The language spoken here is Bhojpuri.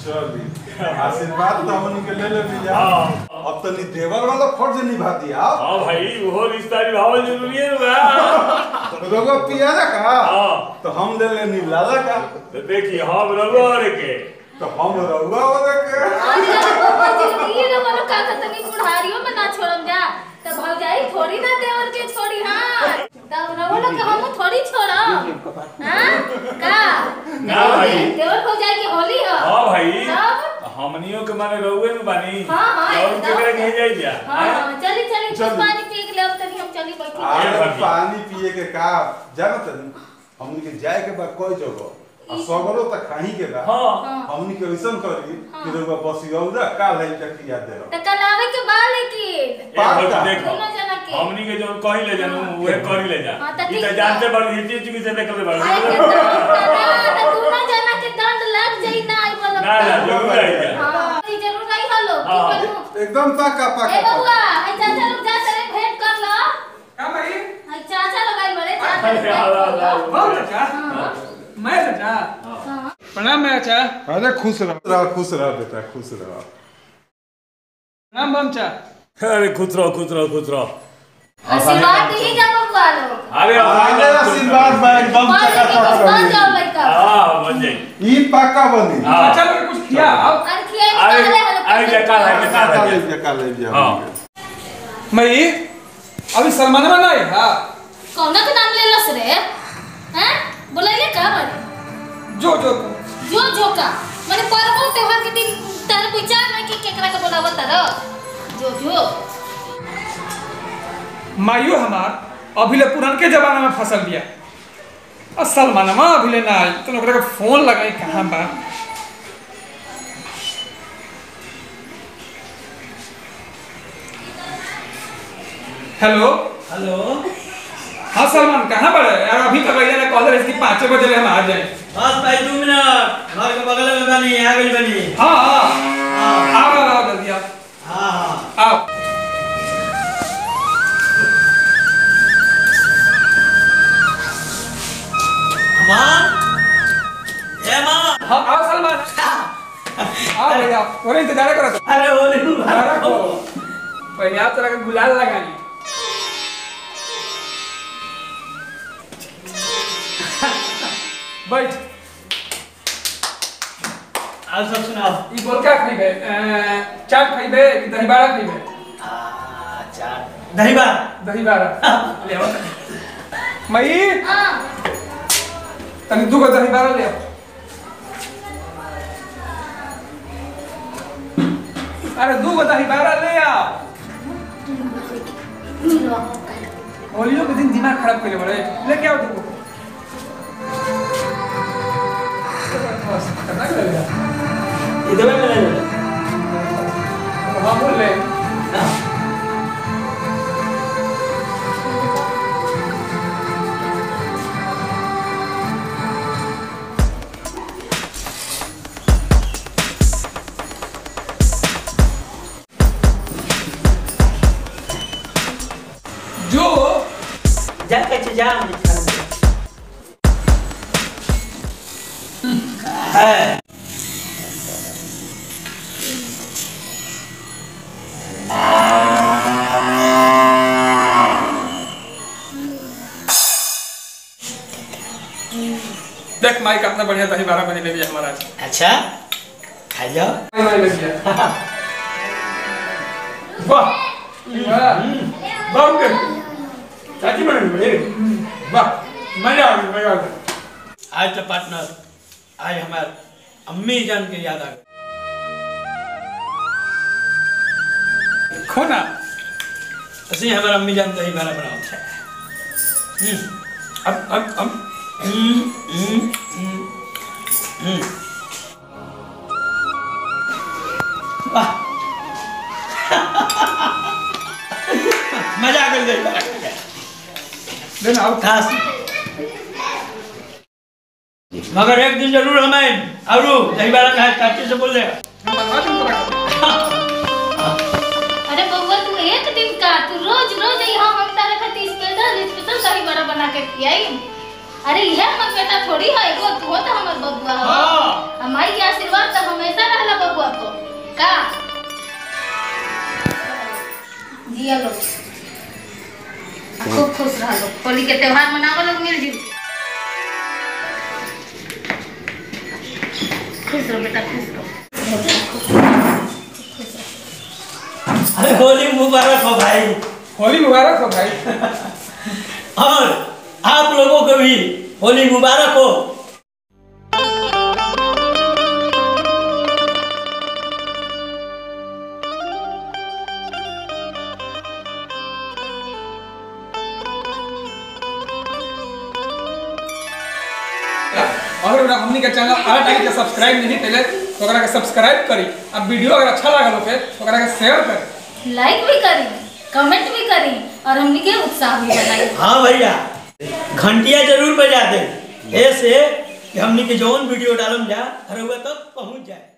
चली आशीर्वाद तो हमनी के ले भैया। अब तो देवर वाला फर्ज निभा दिया। हां भाई वो रिश्ता निभावल जरूरी है ना। तो रघुआ पिया का तो हम ले लेनी लाला का। तो देखिए हम रघुआ के तो हम रघुआ वाला के ये ना वाला का तनी बुढ़ारियों में ना छोड़म जा। तो भौजाई थोड़ी ना देवर के छोड़ी। हां तब रघुआ के हम थोड़ी छोड़म। हां का ना भाई देवर भौजाई के होली है। हां भाई हमनियों के माने रहुए में बानी। हां और केकरे कहे जाई जा। हां चली पानी पी के ले तनी हम चली बैठी। पानी पिए के का जानत हमनी के जाए के बाद कोई जगह आ सगरो त खाही के बा। हमनी के वैसन करी कि रउवा बसियौरा काल है चकिया दे त कल आवे के बा लेकिन देखो हमनी के जो कहि ले जानू उहे करी ले जा। ई त जानते बड़ हिटी चुकी से देखले बड़ त तू ना जाना के दंड लग जाई ना आई बोलो ना जरूर आई जा। हां ई जरूर आई हलो की करू एकदम पाका ए बबुआ ए चाचा लोग जा तेरे भेंट कर लो। का भाई ए चाचा लोग आई बड़े चाचा बहुत अच्छा मैं चाचा प्रणाम मैं चाचा। अरे खुश रह बेटा खुश रह। प्रणाम बम चा। अरे खुश रहो। आशीर्वाद दी जा बबुआ लोग। अरे आशीर्वाद बा एकदम बन जाओ लड़का। हां बन जाई ई पाका बनी। अच्छा लोग कुछ किया अब और खिया निकाले हलो अरे जका ले जा। हां मई अभी सलमान में नहीं हां कौन का नाम ले लस रे हैं बोलैले का बने जो का माने पर्व त्योहार के दिन तार विचार में कि केकरा के बोलावत तार जो माइयो हमार अभी ले पुरान के जमाना में फसल बिया और सलमान में अभी ले ना आई तो ओकरा के फोन लगाई कहां बा। हेलो हाँ सलमान कहाँ पर है यार? अभी तक भैया ने कॉल इसकी 5 बजे हम आ जाए। बस भाई 2 मिनट घर के बगल में बनी आ गई बनी। हाँ आओ जल्दी आओ। हाँ आओ माँ हाँ आओ सलमान आओ भैया और इंतजार करो। अरे होली मुबारक हो। पहले आप तरह का गुलाल लगानी। बैठ आज सब सुनाओ। ई बोल क्या खइबे? चाट खइबे कि दही बाड़ा खइबे? चाट दही बाड़ा ले आओ मई। हां तनी 2 दही बाड़ा ले आओ। अरे 2 दही बाड़ा ले आओ। होलियों के दिन दिमाग खराब करे बड़े लेके आओ 2। करना क्या लगेगा? इधर में ले ले। हाँ बोल ले। जो जा के जा है देख माइक अपना बढ़िया दही बाड़ा बने ले लिया हमारा। अच्छा खा जाओ। ले लिया वाह बहुत चाची बने बड़े वाह मजा आ गया। आज तो पार्टनर आज हमारे अम्मी जान के याद आ गए। खोना ऐसे हमारा अम्मी जान दही बाड़ा बनाते हैं। अब वाह मजा आ गई। लेना आओ खास मगर एक दिन जरूर हमें और दही बाड़ा का चाची से बोल दे। अरे बबुआ तू एक दिन का तू रोज यहाँ हम तारे खातिर स्पेशल दही बड़ा बना के खियाई। अरे यह हमर बेटा थोड़ी है एगो तू तो हमर बबुआ हो। हमारी के आशीर्वाद तो हमेशा रह का जिया लोग खूब खुश रह लो, होली के त्योहार मनाओ लोग मिलजुल के। खुश रहो बेटा, खुश रहो। अरे होली मुबारक हो भाई। होली मुबारक हो भाई। और आप लोगों को भी होली मुबारक हो। और हमनी के चैनल आरा टाइम के सब्सक्राइब नहीं पहले तो ओकरा के सब्सक्राइब करी। अब वीडियो अगर अच्छा लागल होके तो ओकरा के शेयर करी, लाइक भी करी, कमेंट भी करी और हमनी के उत्साह भी बनाई। हाँ भैया, घंटिया जरूर बजा दे ऐसे कि हमनी के जौन वीडियो डालम जा हर तक पहुंच जाए।